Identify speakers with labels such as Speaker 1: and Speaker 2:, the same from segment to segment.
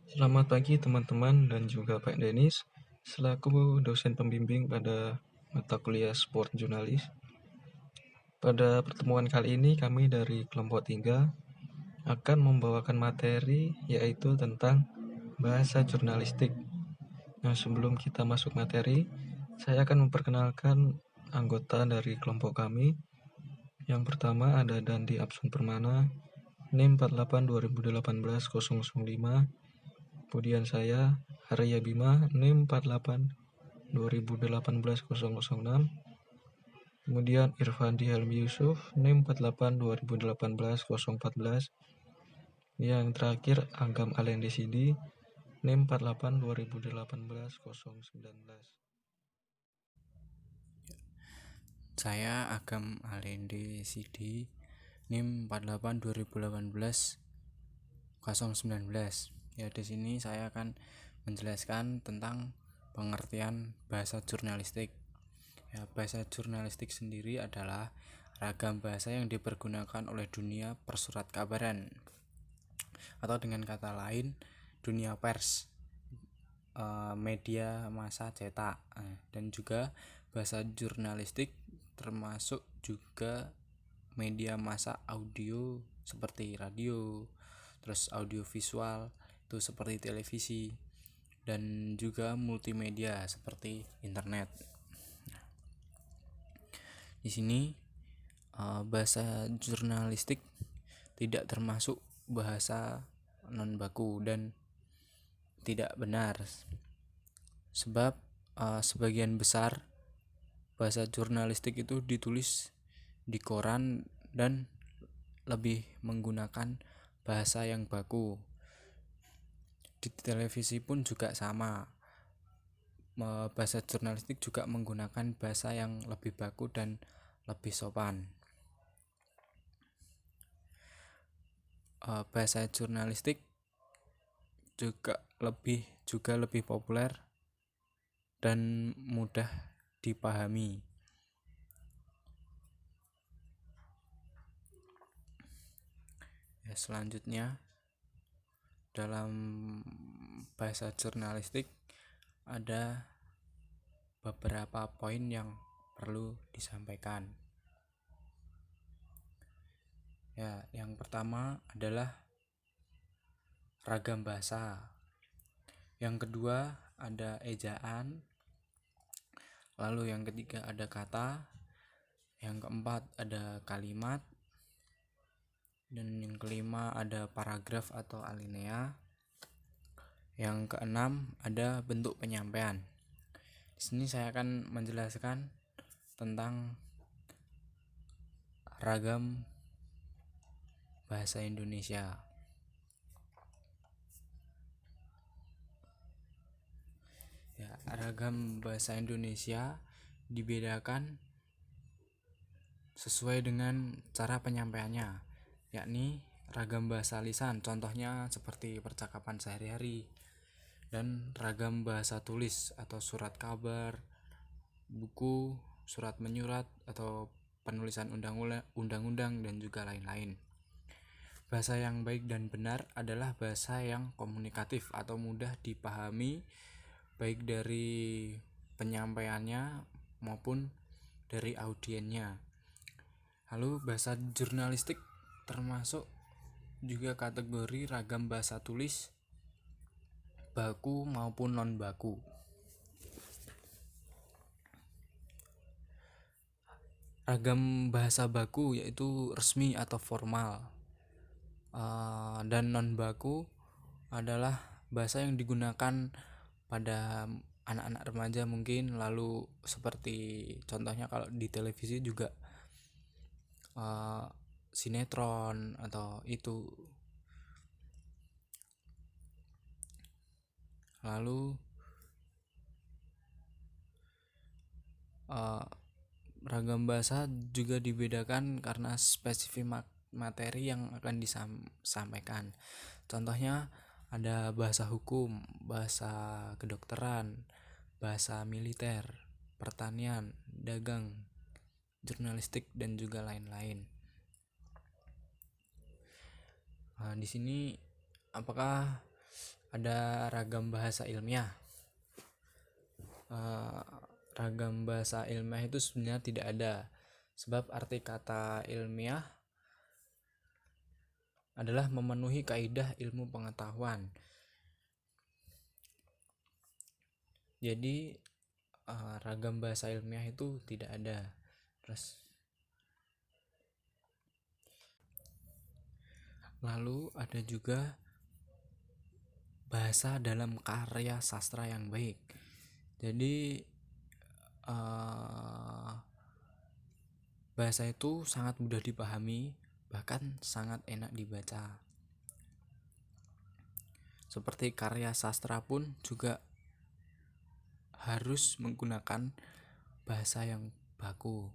Speaker 1: Selamat pagi teman-teman dan juga Pak Denis, selaku dosen pembimbing pada mata kuliah Sport Jurnalis. Pada pertemuan kali ini kami dari kelompok 3 akan membawakan materi yaitu tentang bahasa jurnalistik. Nah, sebelum kita masuk materi, saya akan memperkenalkan anggota dari kelompok kami. Yang pertama ada Dandi Absun Permana, NIM 48 2018 005. Kemudian saya Arya Bima, NIM 48 2018 006. Kemudian Irfandi Helmi Yusuf, NIM 48 2018 014. Yang terakhir Agam Alendi Sidi, NIM 48 2018 019.
Speaker 2: Saya Agam Alendi Sidi, NIM 48 2018 019. Ya, di sini saya akan menjelaskan tentang pengertian bahasa jurnalistik. Ya, bahasa jurnalistik sendiri adalah ragam bahasa yang dipergunakan oleh dunia persurat kabaran, atau dengan kata lain dunia pers, media massa cetak, dan juga bahasa jurnalistik termasuk juga media massa audio seperti radio, terus audio visual itu seperti televisi, dan juga multimedia seperti internet. Di sini bahasa jurnalistik tidak termasuk bahasa non baku dan tidak benar, sebab sebagian besar bahasa jurnalistik itu ditulis di koran dan lebih menggunakan bahasa yang baku. Di televisi pun juga sama, bahasa jurnalistik juga menggunakan bahasa yang lebih baku dan lebih sopan. Bahasa jurnalistik juga lebih populer dan mudah dipahami. Ya, selanjutnya dalam bahasa jurnalistik ada beberapa poin yang perlu disampaikan. Ya, yang pertama adalah ragam bahasa. Yang kedua ada ejaan. Lalu yang ketiga ada kata. Yang keempat ada kalimat. Dan yang kelima ada paragraf atau alinea. Yang keenam ada bentuk penyampaian. Di sini saya akan menjelaskan tentang ragam bahasa Indonesia. Ya, ragam bahasa Indonesia dibedakan sesuai dengan cara penyampaiannya, yakni ragam bahasa lisan, contohnya seperti percakapan sehari-hari, dan ragam bahasa tulis atau surat kabar, buku, surat menyurat, atau penulisan undang-undang, dan juga lain-lain. Bahasa yang baik dan benar adalah bahasa yang komunikatif atau mudah dipahami baik dari penyampaiannya maupun dari audiennya. Lalu bahasa jurnalistik termasuk juga kategori ragam bahasa tulis, baku maupun non baku. Ragam bahasa baku yaitu resmi atau formal, dan non baku adalah bahasa yang digunakan pada anak-anak remaja mungkin, lalu seperti contohnya kalau di televisi juga sinetron atau itu. Lalu ragam bahasa juga dibedakan karena spesifik materi yang akan disampaikan. Contohnya ada bahasa hukum, bahasa kedokteran, bahasa militer, pertanian, dagang, jurnalistik, dan juga lain-lain. Di sini apakah Ada ragam bahasa ilmiah. Ragam bahasa ilmiah itu sebenarnya tidak ada, sebab arti kata ilmiah adalah memenuhi kaidah ilmu pengetahuan. Jadi ragam bahasa ilmiah itu tidak ada. Terus lalu ada juga bahasa dalam karya sastra yang baik. Jadi bahasa itu sangat mudah dipahami, bahkan sangat enak dibaca. Seperti karya sastra pun juga harus menggunakan bahasa yang baku.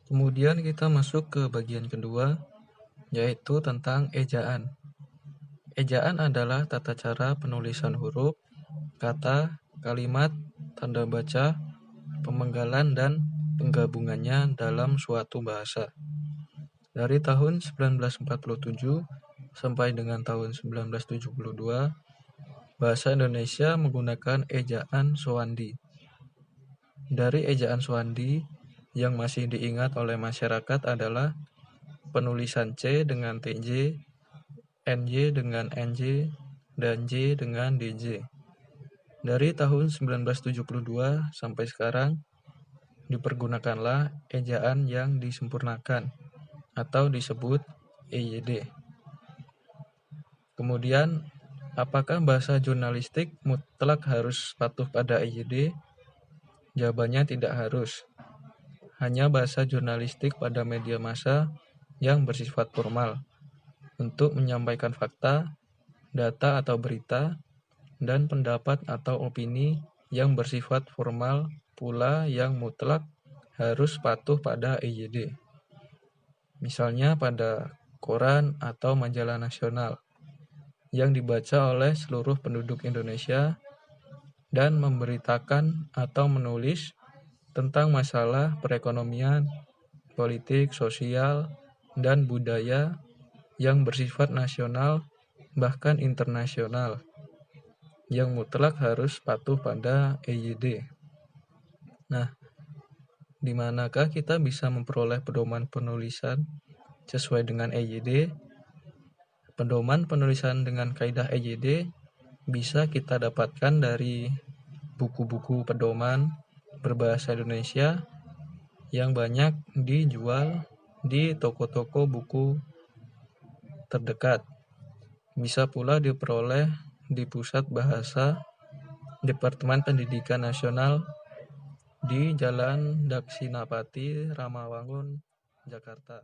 Speaker 1: Kemudian kita masuk ke bagian kedua, yaitu tentang ejaan. Ejaan adalah tata cara penulisan huruf, kata, kalimat, tanda baca, pemenggalan, dan penggabungannya dalam suatu bahasa. Dari tahun 1947 sampai dengan tahun 1972, bahasa Indonesia menggunakan ejaan Sowandi. Dari ejaan Sowandi yang masih diingat oleh masyarakat adalah penulisan C dengan TJ, NY dengan NJ, dan J dengan DJ. Dari tahun 1972 sampai sekarang, dipergunakanlah ejaan yang disempurnakan atau disebut EYD. Kemudian, apakah bahasa jurnalistik mutlak harus patuh pada EYD? Jawabannya tidak harus. Hanya bahasa jurnalistik pada media massa yang bersifat formal untuk menyampaikan fakta, data atau berita, dan pendapat atau opini yang bersifat formal pula yang mutlak harus patuh pada EYD. Misalnya pada koran atau majalah nasional yang dibaca oleh seluruh penduduk Indonesia dan memberitakan atau menulis tentang masalah perekonomian, politik, sosial, dan budaya yang bersifat nasional bahkan internasional, yang mutlak harus patuh pada EYD. Nah, di manakah kita bisa memperoleh pedoman penulisan sesuai dengan EYD? Pedoman penulisan dengan kaidah EYD bisa kita dapatkan dari buku-buku pedoman berbahasa Indonesia yang banyak dijual di toko-toko buku terdekat. Bisa pula diperoleh di Pusat Bahasa Departemen Pendidikan Nasional di Jalan Daksinapati, Ramawangun, Jakarta.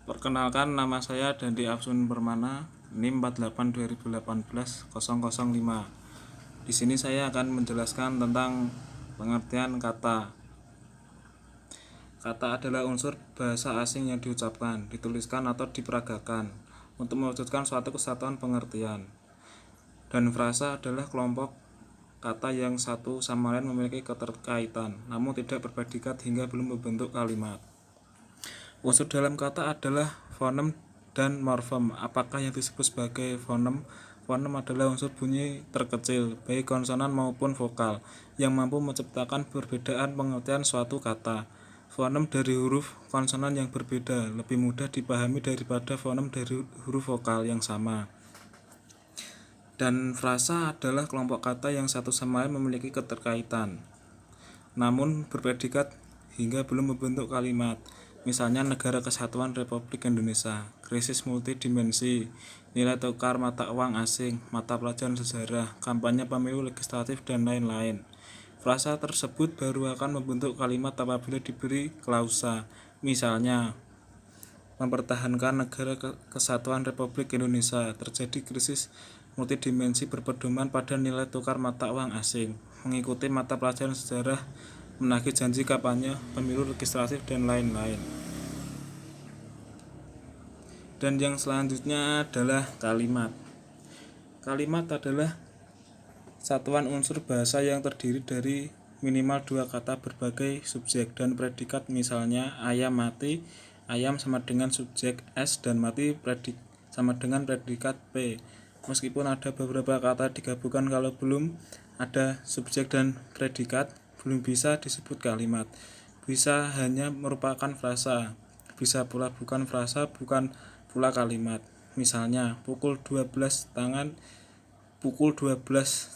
Speaker 3: Perkenalkan, nama saya Dandi Afsun Permana, NIM 48 2018 005. Di sini saya akan menjelaskan tentang pengertian kata. Kata adalah unsur bahasa asing yang diucapkan, dituliskan atau diperagakan untuk mewujudkan suatu kesatuan pengertian. Dan frasa adalah kelompok kata yang satu sama lain memiliki keterkaitan, namun tidak berpredikat hingga belum membentuk kalimat. Unsur dalam kata adalah fonem dan morfem. Apakah yang disebut sebagai fonem? Fonem adalah unsur bunyi terkecil, baik konsonan maupun vokal, yang mampu menciptakan perbedaan pengertian suatu kata. Fonem dari huruf konsonan yang berbeda lebih mudah dipahami daripada fonem dari huruf vokal yang sama. Dan frasa adalah kelompok kata yang satu sama lain memiliki keterkaitan, namun berpredikat hingga belum membentuk kalimat. Misalnya Negara Kesatuan Republik Indonesia, krisis multidimensi, nilai tukar mata uang asing, mata pelajaran sejarah, kampanye pemilu legislatif, dan lain-lain. Frasa tersebut baru akan membentuk kalimat apabila diberi klausa. Misalnya, mempertahankan Negara Kesatuan Republik Indonesia, terjadi krisis multidimensi berpedoman pada nilai tukar mata uang asing, mengikuti mata pelajaran sejarah, menagih janji kampanye pemilu legislatif, dan lain-lain. Dan yang selanjutnya adalah kalimat. Kalimat adalah satuan unsur bahasa yang terdiri dari minimal 2 kata berbagai subjek dan predikat, misalnya ayam mati, ayam sama dengan subjek S dan mati sama dengan predikat P. Meskipun ada beberapa kata digabungkan, kalau belum ada subjek dan predikat belum bisa disebut kalimat. Bisa hanya merupakan frasa, bisa pula bukan frasa, bukan pula kalimat. Misalnya pukul 12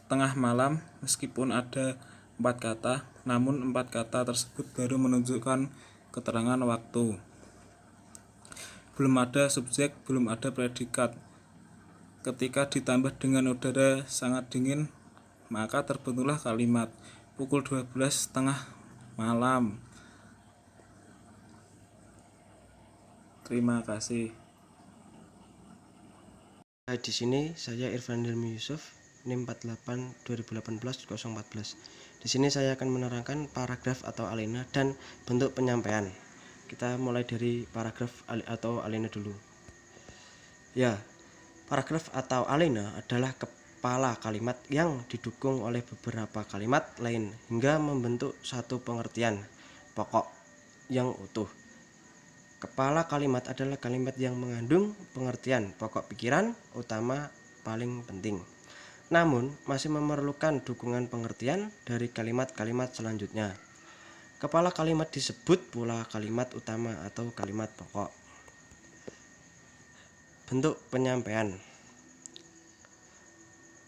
Speaker 3: tengah malam, meskipun ada 4 kata, namun 4 kata tersebut baru menunjukkan keterangan waktu. Belum ada subjek, belum ada predikat. Ketika ditambah dengan udara sangat dingin, maka terbentuklah kalimat pukul 12 tengah malam. Terima kasih.
Speaker 4: Di sini saya Irfan Hilmi Yusuf, NIM 48 2018 014. Di sini saya akan menerangkan paragraf atau alena dan bentuk penyampaian. Kita mulai dari paragraf atau alena dulu. Ya, paragraf atau alena adalah kepala kalimat yang didukung oleh beberapa kalimat lain hingga membentuk satu pengertian pokok yang utuh. Kepala kalimat adalah kalimat yang mengandung pengertian pokok pikiran utama paling penting, namun masih memerlukan dukungan pengertian dari kalimat-kalimat selanjutnya. Kepala kalimat disebut pula kalimat utama atau kalimat pokok. Bentuk penyampaian.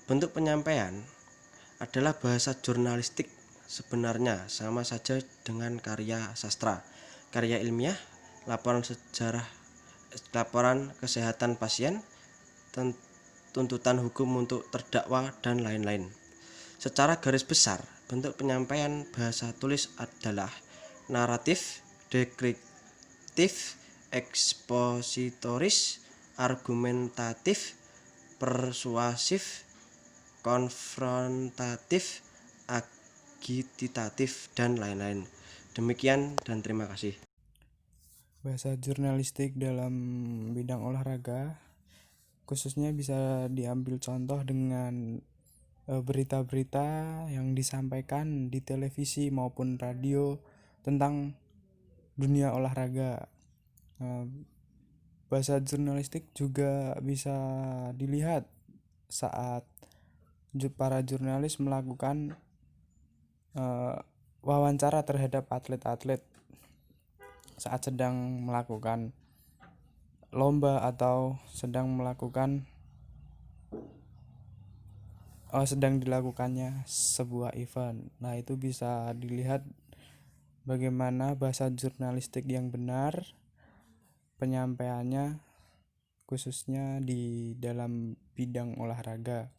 Speaker 4: Bentuk penyampaian adalah bahasa jurnalistik. Sebenarnya sama saja dengan karya sastra, karya ilmiah, laporan sejarah, laporan kesehatan pasien, tuntutan hukum untuk terdakwa, dan lain-lain. Secara garis besar, bentuk penyampaian bahasa tulis adalah naratif, deskriptif, ekspositoris, argumentatif, persuasif, konfrontatif, agitatif, dan lain-lain. Demikian dan terima kasih.
Speaker 2: Bahasa jurnalistik dalam bidang olahraga khususnya bisa diambil contoh dengan berita-berita yang disampaikan di televisi maupun radio tentang dunia olahraga. Bahasa jurnalistik juga bisa dilihat saat para jurnalis melakukan wawancara terhadap atlet-atlet saat sedang melakukan lomba atau sedang dilakukannya sebuah event. Nah, itu bisa dilihat bagaimana bahasa jurnalistik yang benar penyampaiannya khususnya di dalam bidang olahraga.